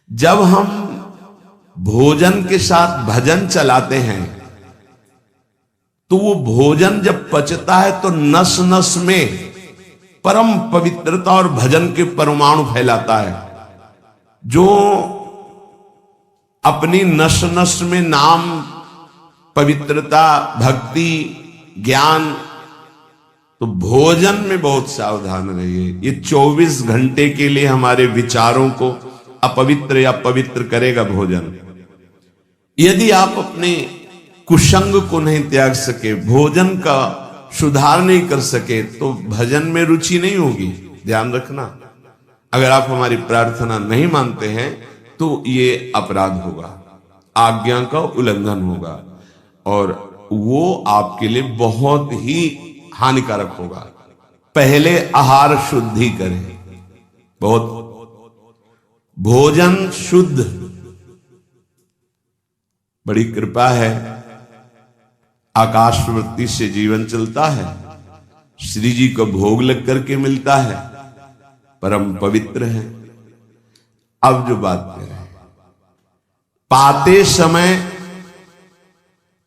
जब हम भोजन के साथ भजन चलाते हैं तो वो भोजन जब पचता है तो नस नस में परम पवित्रता और भजन के परमाणु फैलाता है। जो अपनी नस नस में नाम, पवित्रता, भक्ति, ज्ञान, तो भोजन में बहुत सावधान रहिए। ये 24 घंटे के लिए हमारे विचारों को अपवित्र या पवित्र करेगा भोजन। यदि आप अपने कुसंग को नहीं त्याग सके, भोजन का सुधार नहीं कर सके, तो भजन में रुचि नहीं होगी। ध्यान रखना, अगर आप हमारी प्रार्थना नहीं मानते हैं तो ये अपराध होगा, आज्ञा का उल्लंघन होगा और वो आपके लिए बहुत ही हानिकारक होगा। पहले आहार शुद्धि करें, बहुत भोजन शुद्ध। बड़ी कृपा है, आकाशवृत्ति से जीवन चलता है, श्री जी को भोग लग करके मिलता है, परम पवित्र है। अब जो बात कह रहे हैं, पाते समय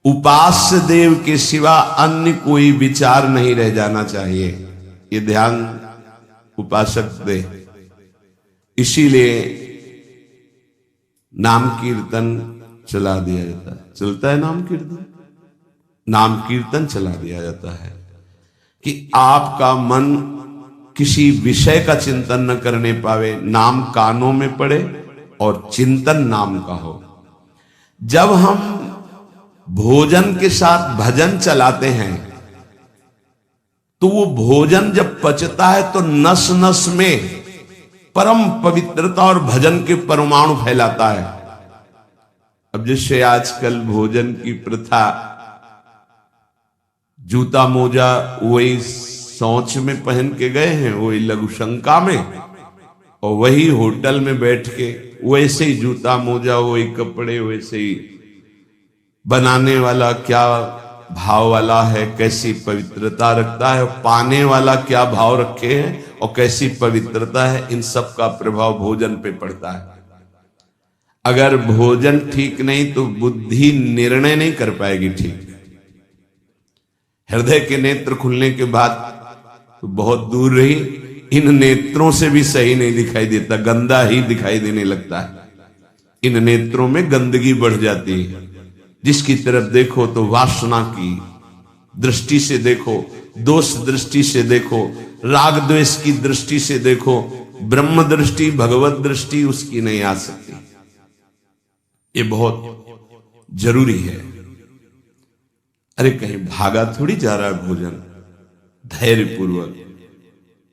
उपास्य देव के सिवा अन्य कोई विचार नहीं रह जाना चाहिए। ये ध्यान उपासक दे। इसीलिए नाम कीर्तन चला दिया जाता है। चलता है नाम कीर्तन, नाम कीर्तन चला दिया जाता है कि आपका मन किसी विषय का चिंतन न करने पावे, नाम कानों में पड़े और चिंतन नाम का हो। जब हम भोजन के साथ भजन चलाते हैं तो वो भोजन जब पचता है तो नस नस में परम पवित्रता और भजन के परमाणु फैलाता है। अब जैसे आजकल भोजन की प्रथा, जूता मोजा वही शौच में पहन के गए हैं, वही लघु शंका में, और वही होटल में बैठ के वैसे ही जूता मोजा, वही कपड़े, वैसे ही बनाने वाला क्या भाव वाला है, कैसी पवित्रता रखता है, पाने वाला क्या भाव रखे हैं और कैसी पवित्रता है, इन सब का प्रभाव भोजन पे पड़ता है। अगर भोजन ठीक नहीं तो बुद्धि निर्णय नहीं कर पाएगी ठीक। हृदय के नेत्र खुलने के बाद तो बहुत दूर रही, इन नेत्रों से भी सही नहीं दिखाई देता, गंदा ही दिखाई देने लगता है। इन नेत्रों में गंदगी बढ़ जाती है। जिसकी तरफ देखो तो वासना की दृष्टि से देखो, दोष दृष्टि से देखो, राग द्वेष की दृष्टि से देखो, ब्रह्म दृष्टि, भगवत दृष्टि उसकी नहीं आ सकती। ये बहुत जरूरी है। अरे कहीं भागा थोड़ी जा रहा है भोजन, धैर्य पूर्वक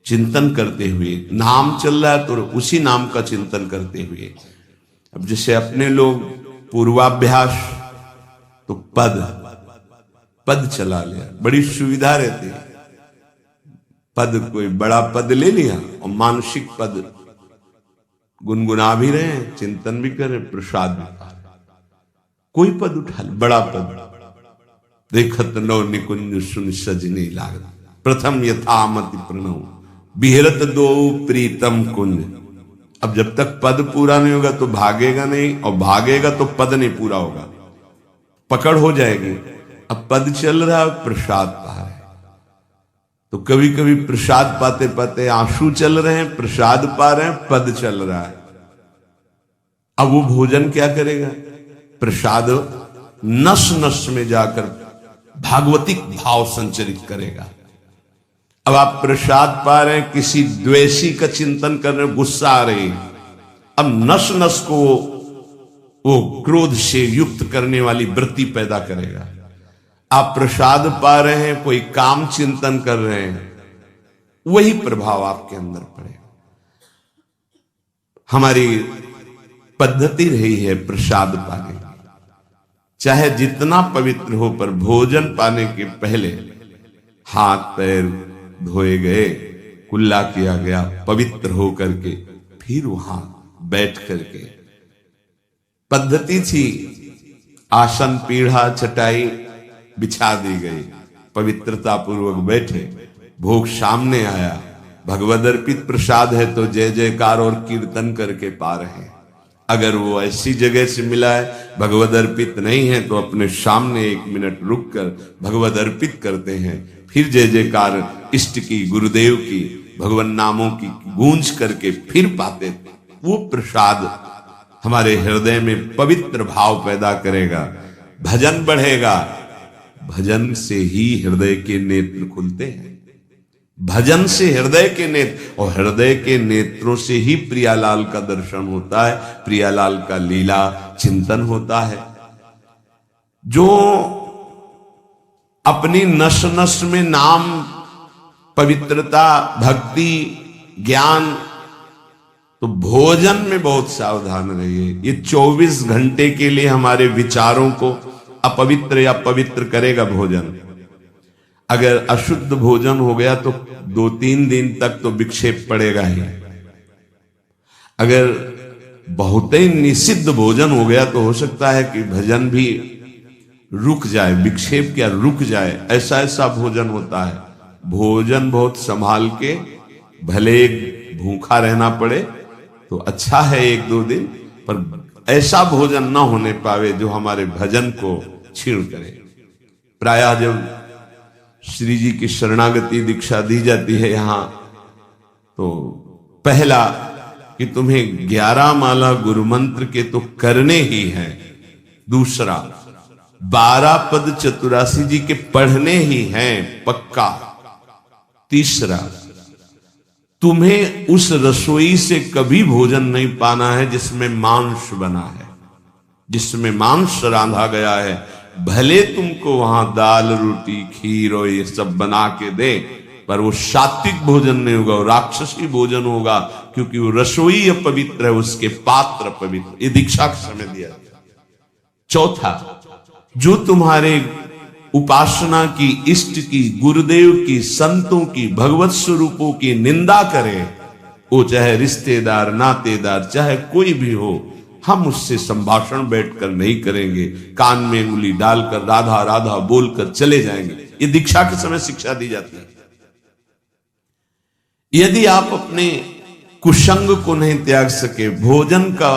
चिंतन करते हुए, नाम चल रहा है तो उसी नाम का चिंतन करते हुए। अब जैसे अपने लोग पूर्वाभ्यास तो पद चला लिया, बड़ी सुविधा रहती है। पद, कोई बड़ा पद ले लिया और मानसिक पद गुनगुना भी रहे हैं, चिंतन भी कर रहे, प्रसाद भी खा रहे। कोई पद उठा ले, बड़ा पद, देखत नौ निकुंज सुन सजनी लागत, प्रथम यथामति प्रणव बिहरत दो प्रीतम कुंज। अब जब तक पद पूरा नहीं होगा तो भागेगा नहीं, और भागेगा तो पद नहीं पूरा होगा, पकड़ हो जाएगी। अब पद चल रहा है, प्रसाद पा रहे हैं, तो कभी कभी प्रसाद पाते पाते आंसू चल रहे हैं, प्रसाद पा रहे हैं, पद चल रहा है। अब वो भोजन क्या करेगा? प्रसाद नस नस में जाकर भागवतिक भाव संचरित करेगा। अब आप प्रसाद पा रहे हैं, किसी द्वेषी का चिंतन कर रहे हैं, गुस्सा आ रही, अब नस नस को वो क्रोध से युक्त करने वाली वृत्ति पैदा करेगा। आप प्रसाद पा रहे हैं, कोई काम चिंतन कर रहे हैं, वही प्रभाव आपके अंदर पड़ेगा। हमारी पद्धति रही है प्रसाद पाने की, चाहे जितना पवित्र हो, पर भोजन पाने के पहले हाथ पैर धोए गए, कुल्ला किया गया, पवित्र हो करके फिर वहां बैठ करके। पद्धति थी, आसन, पीढ़ा, चटाई बिछा दी गई, पवित्रता पूर्वक बैठे, भोग सामने आया, भगवद अर्पित प्रसाद है तो जय जयकार और कीर्तन करके पा रहे हैं। अगर वो ऐसी जगह से मिला है, भगवद अर्पित नहीं है, तो अपने सामने 1 मिनट रुक कर भगवद अर्पित करते हैं, फिर जय जयकार इष्ट की, गुरुदेव की, भगवान नामों की गूंज करके फिर पाते। वो प्रसाद हमारे हृदय में पवित्र भाव पैदा करेगा, भजन बढ़ेगा। भजन से ही हृदय के नेत्र खुलते हैं, भजन से हृदय के नेत्र, और हृदय के नेत्रों से ही प्रियालाल का दर्शन होता है, प्रियालाल का लीला चिंतन होता है। जो अपनी नस नस में नाम, पवित्रता, भक्ति, ज्ञान, तो भोजन में बहुत सावधान रहिए। ये 24 घंटे के लिए हमारे विचारों को अपवित्र या पवित्र करेगा भोजन। अगर अशुद्ध भोजन हो गया तो 2-3 दिन तक तो विक्षेप पड़ेगा ही। अगर बहुत ही निषिद्ध भोजन हो गया तो हो सकता है कि भजन भी रुक जाए, विक्षेप क्या रुक जाए, ऐसा ऐसा भोजन होता है। भोजन बहुत संभाल के, भले भूखा रहना पड़े तो अच्छा है 1-2 दिन, पर ऐसा भोजन ना होने पावे जो हमारे भजन को छीण करे। प्रायः जब श्री जी की शरणागति दीक्षा दी जाती है यहां, तो पहला कि तुम्हें 11 माला गुरु मंत्र के तो करने ही हैं, दूसरा 12 पद चतुरासी जी के पढ़ने ही हैं पक्का, तीसरा तुम्हें उस रसोई से कभी भोजन नहीं पाना है जिसमें मांस बना है, जिसमें मांस रांधा गया है। भले तुमको वहां दाल रोटी खीर और ये सब बना के दे, पर वो सात्विक भोजन नहीं होगा, वो राक्षसी भोजन होगा, क्योंकि वो रसोई अपवित्र है, उसके पात्र पवित्र। ये दीक्षा के समय दिया गया। चौथा, जो तुम्हारे उपासना की, इष्ट की, गुरुदेव की, संतों की, भगवत स्वरूपों की निंदा करे, वो चाहे रिश्तेदार, नातेदार, चाहे कोई भी हो, हम उससे संभाषण बैठकर नहीं करेंगे, कान में उंगली डालकर राधा राधा बोलकर चले जाएंगे। ये दीक्षा के समय शिक्षा दी जाती है। यदि आप अपने कुसंग को नहीं त्याग सके, भोजन का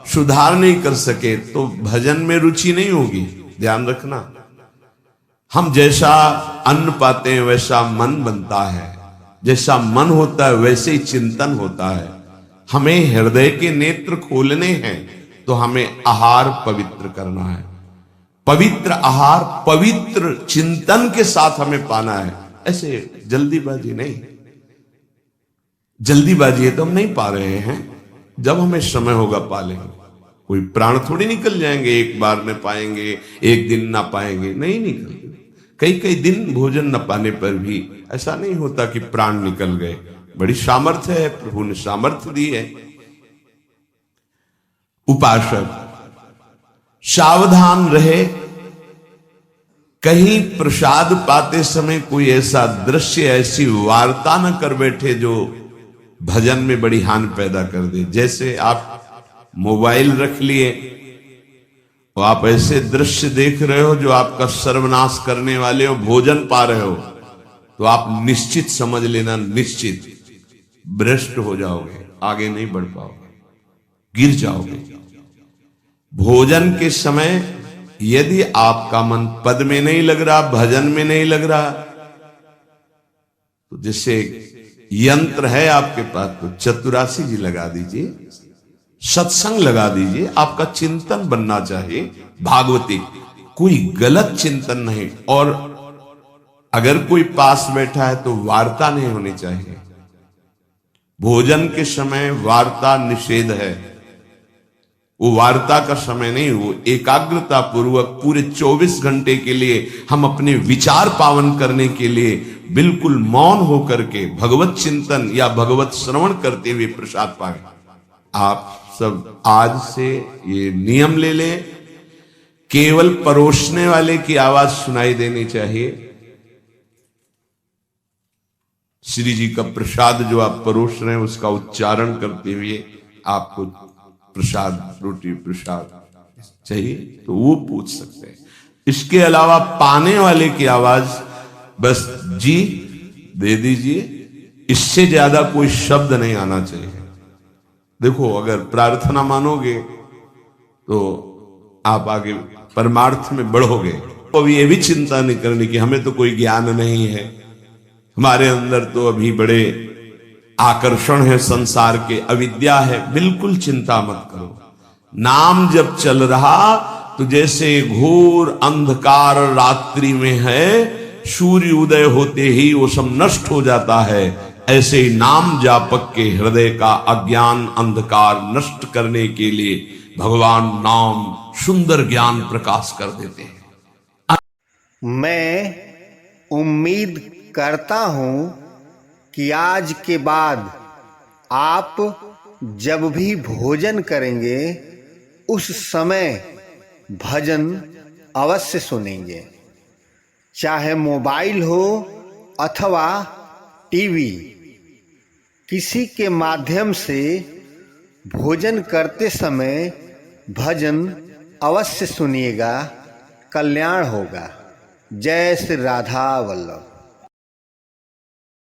सुधार नहीं कर सके, तो भजन में रुचि नहीं होगी। ध्यान रखना, हम जैसा अन्न पाते हैं वैसा मन बनता है, जैसा मन होता है वैसे ही चिंतन होता है। हमें हृदय के नेत्र खोलने हैं तो हमें आहार पवित्र करना है। पवित्र आहार पवित्र चिंतन के साथ हमें पाना है। ऐसे जल्दीबाजी नहीं, जल्दीबाजी है तो हम नहीं पा रहे हैं, जब हमें समय होगा पा लेंगे। कोई प्राण थोड़ी निकल जाएंगे, एक बार में पाएंगे, एक दिन ना पाएंगे, नहीं निकल। कई दिन भोजन न पाने पर भी ऐसा नहीं होता कि प्राण निकल गए। बड़ी सामर्थ्य है, प्रभु ने सामर्थ्य दी है। उपासक सावधान रहे, कहीं प्रसाद पाते समय कोई ऐसा दृश्य, ऐसी वार्ता न कर बैठे जो भजन में बड़ी हानि पैदा कर दे। जैसे आप मोबाइल रख लिए और आप ऐसे दृश्य देख रहे हो जो आपका सर्वनाश करने वाले हो, भोजन पा रहे हो, तो आप निश्चित समझ लेना, निश्चित भ्रष्ट हो जाओगे, आगे नहीं बढ़ पाओगे, गिर जाओगे। भोजन के समय यदि आपका मन पद में नहीं लग रहा, भजन में नहीं लग रहा, तो जैसे यंत्र है आपके पास, तो चतुरासी जी लगा दीजिए, सत्संग लगा दीजिए। आपका चिंतन बनना चाहिए भागवती, कोई गलत चिंतन नहीं। और अगर कोई पास बैठा है तो वार्ता नहीं होनी चाहिए। भोजन के समय वार्ता निषेध है, वो वार्ता का समय नहीं, वो एकाग्रता पूर्वक पूरे 24 घंटे के लिए हम अपने विचार पावन करने के लिए बिल्कुल मौन होकर के भगवत चिंतन या भगवत श्रवण करते हुए प्रसाद पाए। आप सब आज से ये नियम ले लें, केवल परोसने वाले की आवाज सुनाई देनी चाहिए। श्री जी का प्रसाद जो आप परोस रहे हैं उसका उच्चारण करते हुए आपको प्रसाद, रोटी प्रसाद चाहिए तो वो पूछ सकते हैं। इसके अलावा पाने वाले की आवाज बस जी दे दीजिए, इससे ज्यादा कोई शब्द नहीं आना चाहिए। देखो, अगर प्रार्थना मानोगे तो आप आगे परमार्थ में बढ़ोगे। तो अभी ये भी चिंता नहीं करनी कि हमें तो कोई ज्ञान नहीं है, हमारे अंदर तो अभी बड़े आकर्षण है संसार के, अविद्या है। बिल्कुल चिंता मत करो। नाम जब चल रहा तो जैसे घोर अंधकार रात्रि में है, सूर्य उदय होते ही वो सब नष्ट हो जाता है, ऐसे ही नाम जापक के हृदय का अज्ञान अंधकार नष्ट करने के लिए भगवान नाम सुंदर ज्ञान प्रकाश कर देते हैं। मैं उम्मीद करता हूं कि आज के बाद आप जब भी भोजन करेंगे उस समय भजन अवश्य सुनेंगे, चाहे मोबाइल हो अथवा टीवी, किसी के माध्यम से भोजन करते समय भजन अवश्य सुनिएगा, कल्याण होगा। जय श्री राधा वल्लभ।